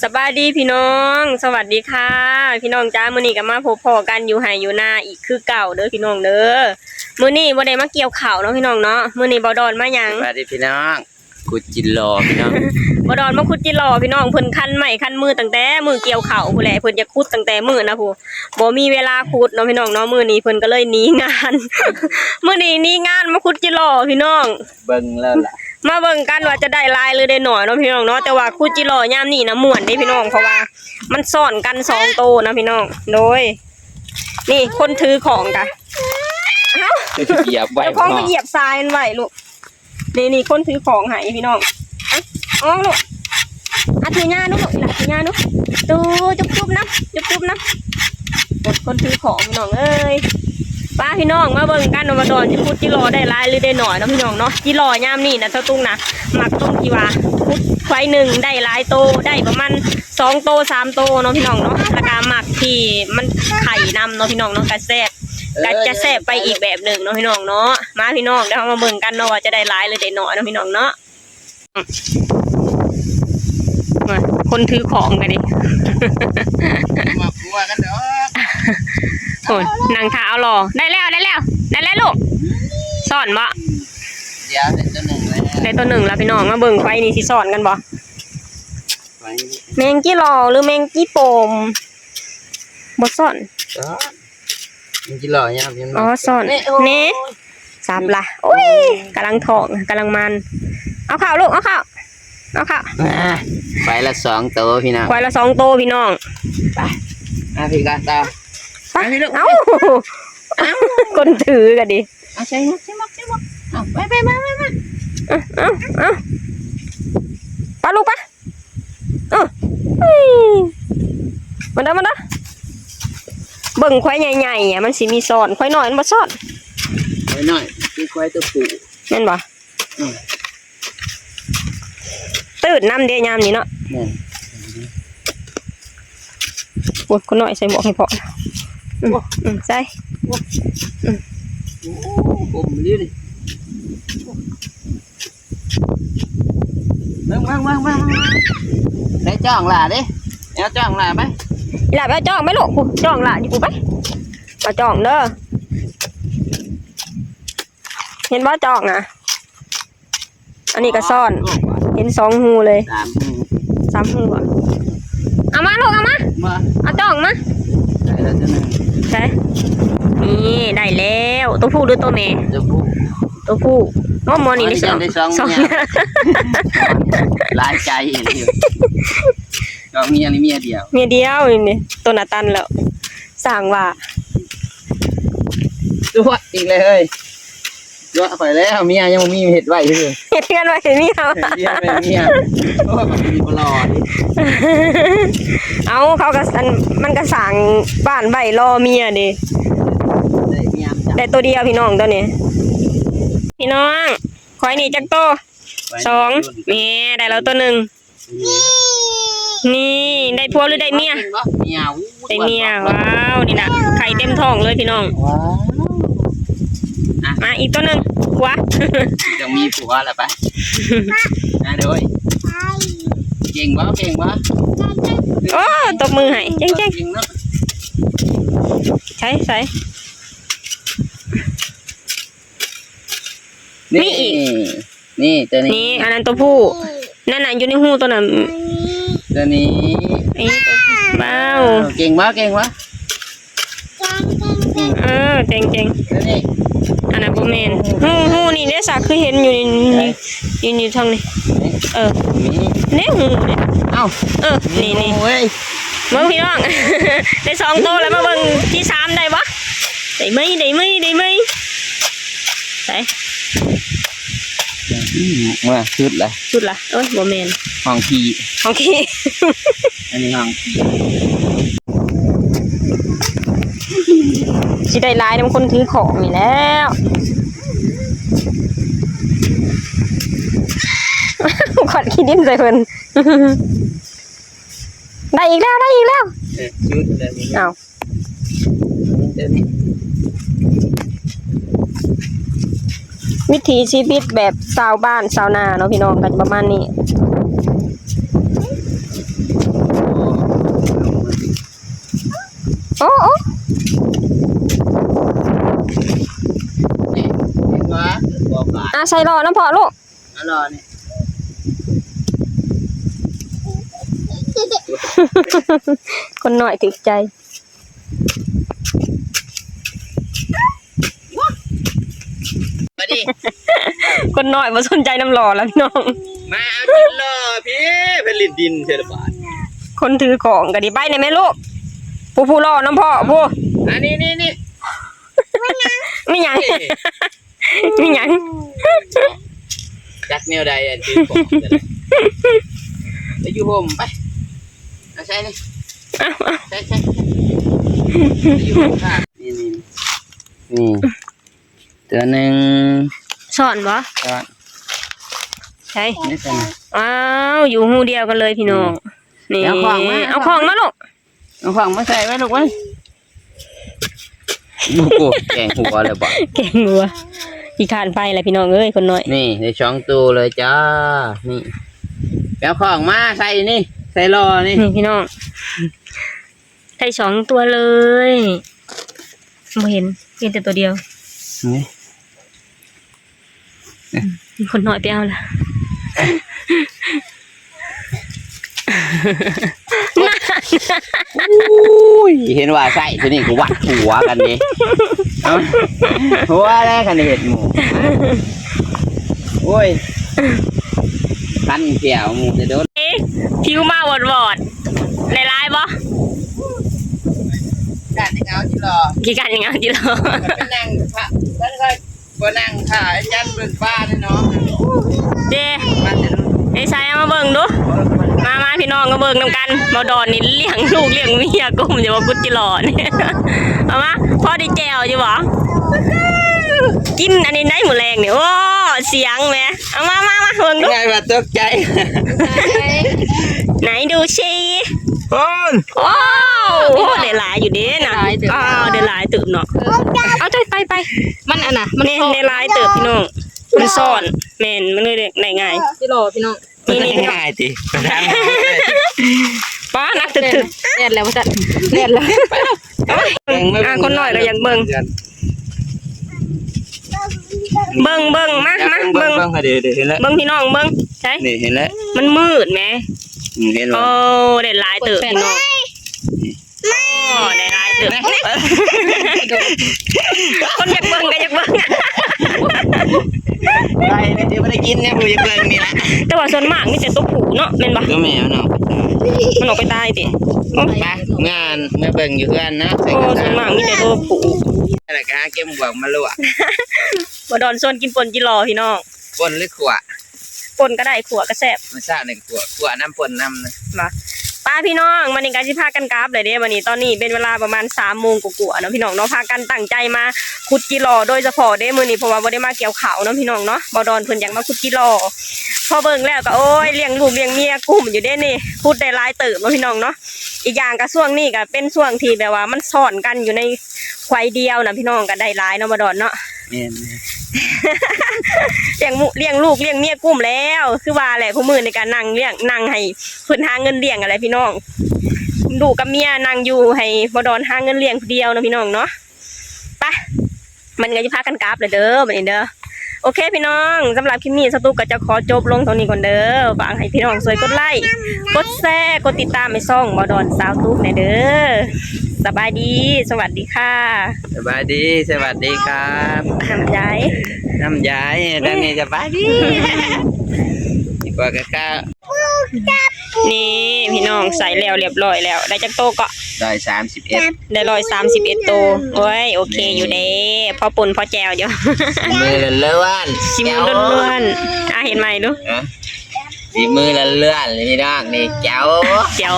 สบายดีพี่น้องสวัสดีค่ะพี่น้องจ้ามื้อนี้ก็มาพบพ่อกันอยู่ไห่อยู่นาอีกคือเก่าเด้อพี่น้องเด้อมื้อนี้บ่ได้มาเกี่ยวข้าวเนาะพี่น้องเนาะมื้อนี้บ่ดอนมาหยังสวัสดีพี่น้องกุดจินรอพี่น้อง บ่ดอนมาขุดจิหล่อพี่น้องเพิ่นคันไม้คันมือตั้งแต่มือเกี่ยวข้าวพู้นแหละเพิ่นจะขุดตั้งแต่มื้อนะพู้บ่มีเวลาขุดเนาะพี่น้องเนาะมื้อนี้เพิ่นก็เลยหนีงาน มื้อนี้หนีงานมาขุดจิหล่อพี่น้องเบิ่งแล้วล่ะมาเบิ่งกันว่าจะได้ลายหรือได้หน่อยเนาะพี่น้องเนาะแต่ว่าขุดจิหล่อยามนี้นะม่วนเด้พี่น้องเพราะว่ามันซ่อนกัน2โตนะพี่น้องโดยนี่คนถือของกะเอ้าเหยียบไว้ของไปเหยียบทรายมันไว้ลูกนี่คนถือของให้พี่น้องอ๋อลูกถือหญ้าลูกหลักถือหญ้าลูกตูจุ๊บๆนะจุ๊บๆนะกดคนถือของพี่น้องเอ้ยป้าพี่น้องมาเบิ่งกันว่าดอนจะพูดจิหล่อได้ลายหรือได้หน่อยเนาะพี่น้องเนาะจิหล่อยามนี่นะเท่าตุ้งนะหมักตุ้งกี่ว่าพุดไฟหนึ่งได้หลายโตได้ประมาณ2โต3โตเนาะพี่น้องเนาะราคาหมักที่มันไข่นำเนาะพี่น้องเนาะกระแซบก็จะแซบไปอีกแบบหนึ่งเนาะพี่น้องเนาะมาพี่น้องเดี๋ยวมาเบิ่งกันเนาะว่าจะได้หลายหรือได้หน่อยเนาะพี่น้องเนาะคนถือของกันดิมาพัวกันเด้อโอ้นางเท้าหล่อได้แล้วลูกสอนบ่เดี๋ยวได้ตัวหนึ่งแล้วได้ตัวหนึ่งแล้วพี่น้องมาเบิ่งไฟนี่สิสอนกันบ่แมงกี้หล่อหรือแมงกี้โปมบ่สอนมันจิหล่อเนี่ยพี่น้องอ๋อสอนนี่สับละโอ้ยกำลังทองกำลังมันเอาข้าวลูกเอาข้าวไปละ2โตพี่น้องไฟละ2โตพี่น้องไปพี่กาตาไปพี่ลูกเอ้าคนถือกันดิใช่หมดเอาไปมาเอาปะลูกปะมันได้เบิ่งควายใหญ่ๆมันสิมีซ่อนควายน้อยมันบ่ซ่อนควายน้อยคือควายตัวผู้แม่นบ่ตื่นน้ำเดียยามนี้เนาะปวดคนน้อยใส่หมวกให้พอใส่ผมดิมาได้จ้องหล่ะดิเอาจ้องหล่ะไหมหล่ะไปจ้องไหมลูกจ้องหล่ะดิกูไปมาจ้องเด้อเห็นบ่จ้องนะอันนี้ก็ซ่อนเห็น2หูเลย3หูเอามาลูกเอามาเอาจ้องมาใช่นี่ได้แล้วตัวผู้หรือตัวแม่ตัวผู้น้องมอนี่ได้สองหลายใจก็เมียนี่เมียเดียวนี่ตัวนาตันแล้วสั่งว่าตัวอีกเลยเฮ้ยตัวไปแล้วเมียยังมีเห็ดไว้เลยเห็ดกันไว้เมียโอ้มีปลอดเอาเขาก็มันก็สั่งบ้านใบรอเมียดิได้ตัวเดียวพี่น้องตัวนี้พี่น้องคอยนี่จักโต2แม่ได้แล้วตัวหนึ่งนี่ได้ผัวหรือได้เมียได้เมียว้าวนี่นะไข่เต็มท้องเลยพี่น้องมาอีกตัวหนึ่งผัวจะมีผัวแล้วไปนะเดี๋ยวเก่งวะโอ้ตบมือให้เจ๊งใส่นี่อีกนี่ตัวนี้อันนั้นตัวผู้นั่นน่ะอยู่ในหูตัวนั้นตัวนี้ว้าวเก่งวะเจ๋งตัวนี้อันนั้นบ่แม่นหูนี่เด้สักคือเห็นอยู่นี่ทางนี้นี่หูเนี่ยนี่เว้ยเบิ่งพี่น้องได้2โตแล้วมาเบิ่งที่3ได้บ่ได้มั้ยไปมาชุดละเอ้ยบ่แม่นห้องขี้อันนี้ห้องสิได้หลายนำคนถือของนี่แล้วขอดขี้ดินใส่เพิ่นได้อีกแล้วชุดอ้าววิถีชีวิตแบบชาวบ้านชาวนาเนาะพี่น้องกันประมาณนี้ โอ้โอ้ นี่เห็นว่าบอกบาท ใส่รอน้ำพอลูก แล้วรอนี่ คนหน่อยถึกใจ มาดิ คนหน่อยมาสนใจน้ำหล่อแล้วพี่น้อง มาเอาดินเลยพี่เป็นลินดินเทเลบาท คนถือของกันดิใบในแม่ลูกผู้รอน้ำพ่อผู้ อันนี้นี่ ไม่หยังไม่หยัง จักแนวใดอันที่ผมไปอยู่ผมไปเอาใช่นี่ใช่อยู่ผมค่ะนี่ตัวหนึ่ง สอนบ่ ก็ ใช่ นี่ตัวนึง อ้าวอยู่หูเดียวกันเลยพี่น้องนี่ เอาของมา เอาของมาลูก เอาของมาใส่ไว้ลูกไว้บุกูแกงหัวเลยบ่ เก่งงัวอีขานไฟแหละพี่น้องเอ้ยคนหน่อย นี่ในช่องตู้เลยจ้านี่เอาของมาใส่นี่ใส่รอนี่ นี่พี่น้องใส่2 ตัวเลยไม่เห็นแต่ตัวเดียว นี่ มีคนหน่อยไปเอาละ เห็นว่าใส่ตัวนี้กูวัดหัวกันดิเอาหัวแรกกันเห็ดหมูโอ้ยคันเกี่ยวหมูจะโดน เอ๊ะผิวมาวอดลายๆบ่ การที่เอาที่รอ กี่กันยังไงจิโร่ ไปนั่งพระแล้วก็นั่งถ่ายยันเบิ่งป้าเนี่ยน้อง เด้ มาจะรู้ ไอ้ชายเอามาเบิ่งดูมาพี่น้องก็เบิ่งนำกันบ่ดอนนี่เลี้ยงลูกเลี้ยงเมียกุมอยู่ว่ากุจิหล่อนี่เอามาพอได้แจวอยู่บ่กินอันนี้ได้หมูแรงนี่โอ้เสียงแหมเอามาเบิ่งดู ไงมาตกใจ ไหนดูสิ โอ้ย ว้าวโอ้ได้หลายอยู่เด้น่ะอ้าวได้หลายตึบเนาะเอาไปมันอันน่ะมันได้หลายตึบพี่น้องมันซ่อนแม่นมันเลยได้ง่าย จิโร่พี่น้อง นี่ ง่ายดิ ป้านักตึก แน่นแล้วว่าจะแน่นแล้ว คนหน่อยก็อยากเบิ่งเบิ่งมา เบิ่งเดี๋ยวเห็นแล้ว เบิ่งพี่น้องเบิ่งใช่ นี่เห็นแล้ว มันมืดแหม เห็นแล้ โอ้ ว ได้หลายตึกพี่น้องโอ้ได้หลายตึกคนอยากเบิ่งก็อยากเบิ่ง ไปไม่ได้ไม่ได้กินเนี่ยผู้ยังเบิ่งนี่นะ แต่ว่าส่วนมากมีแต่ตัวผู้เนาะแม่นบ่ ก็แมวเนาะ มันออกไปตายติ ไปงานเมื่อเบิ่งอยู่เพื่อนนะ โอ้ส่วนมากมีแต่ตัวผู้ แล้วก็หาเก็บบวกมาลวก บ่ดอนส่วนกินป่นจิรอพี่น้อง ปนหรือขว ป่นก็ได้ขัวก็แซ่บ มาทราบหนึ่งขวน้ำปนน้ำนะ มาป้าพี่น้องวันนี้การสิพากันกราฟเลยเด้วันนี้ตอนนี้เป็นเวลาประมาณ3 โมงกว่าๆเนาะพี่น้องเนาะพากันตั้งใจมาขุดจิรอโดยเฉพาะเด้มื้อนี้เพราะว่าบ่ได้มาเกี่ยวข้าวเนาะพี่น้องเนาะบ่ดอนเพิ่นอยากมาขุดจิรอพอเบิ่งแล้วก็โอ้ยเลี้ยงลูกเลี้ยงเมียกุ้มอยู่เด้นี่ขุดได้หลายเติบเนาะพี่น้องเนาะอีกอย่างก็ช่วงนี้ก็เป็นช่วงที่แบบว่ามันซ่อนกันอยู่ในควายเดียวนะพี่น้องก็ได้หลายเนาะบ่ดอนเนาะ แม่น เลี้ยงลูกเลี้ยงเมียกุ้มแล้วคือว่าแหละผู้มือในการนั่งเลี้ยงนั่งให้เพิ่นหาเงินเลี้ยงอะไรพี่น้องลูกกับเมียนั่งอยู่ให้บ่ดอนหาเงินเลี้ยงผู้เดียวนะพี่น้องเนาะไปมันก็จะพากันกราฟเลยเด้อบัดนี้เด้อโอเคพี่น้องสำหรับคลิปนี้สตูก็จะขอจบลงตรงนี้ก่อนเด้อฝากให้พี่น้องช่วยกดไลค์กดแชร์กดติดตามให้ช่องบ่ดอนสาวตุ๊กหน่อยเด้อสบายดีสวัสดีค่ะ สบายดีสวัสดีครับ น้ำใจ น้ำยายตอนนี้สบายดีดีกว่ากะกะ นี่พี่น้องใส่แล้วเรียบร้อยแล้วได้จักโตก็ ได้31ได้131ตัวโอ้ยโอเคอยู่เด้พอปุ่นพอแจวอยู่ มือละเลื่อน ชิมล้วนๆเห็นไหมดู ฝีมือละเลื่อนเลยพี่น้องนี่แจ๋ว แจว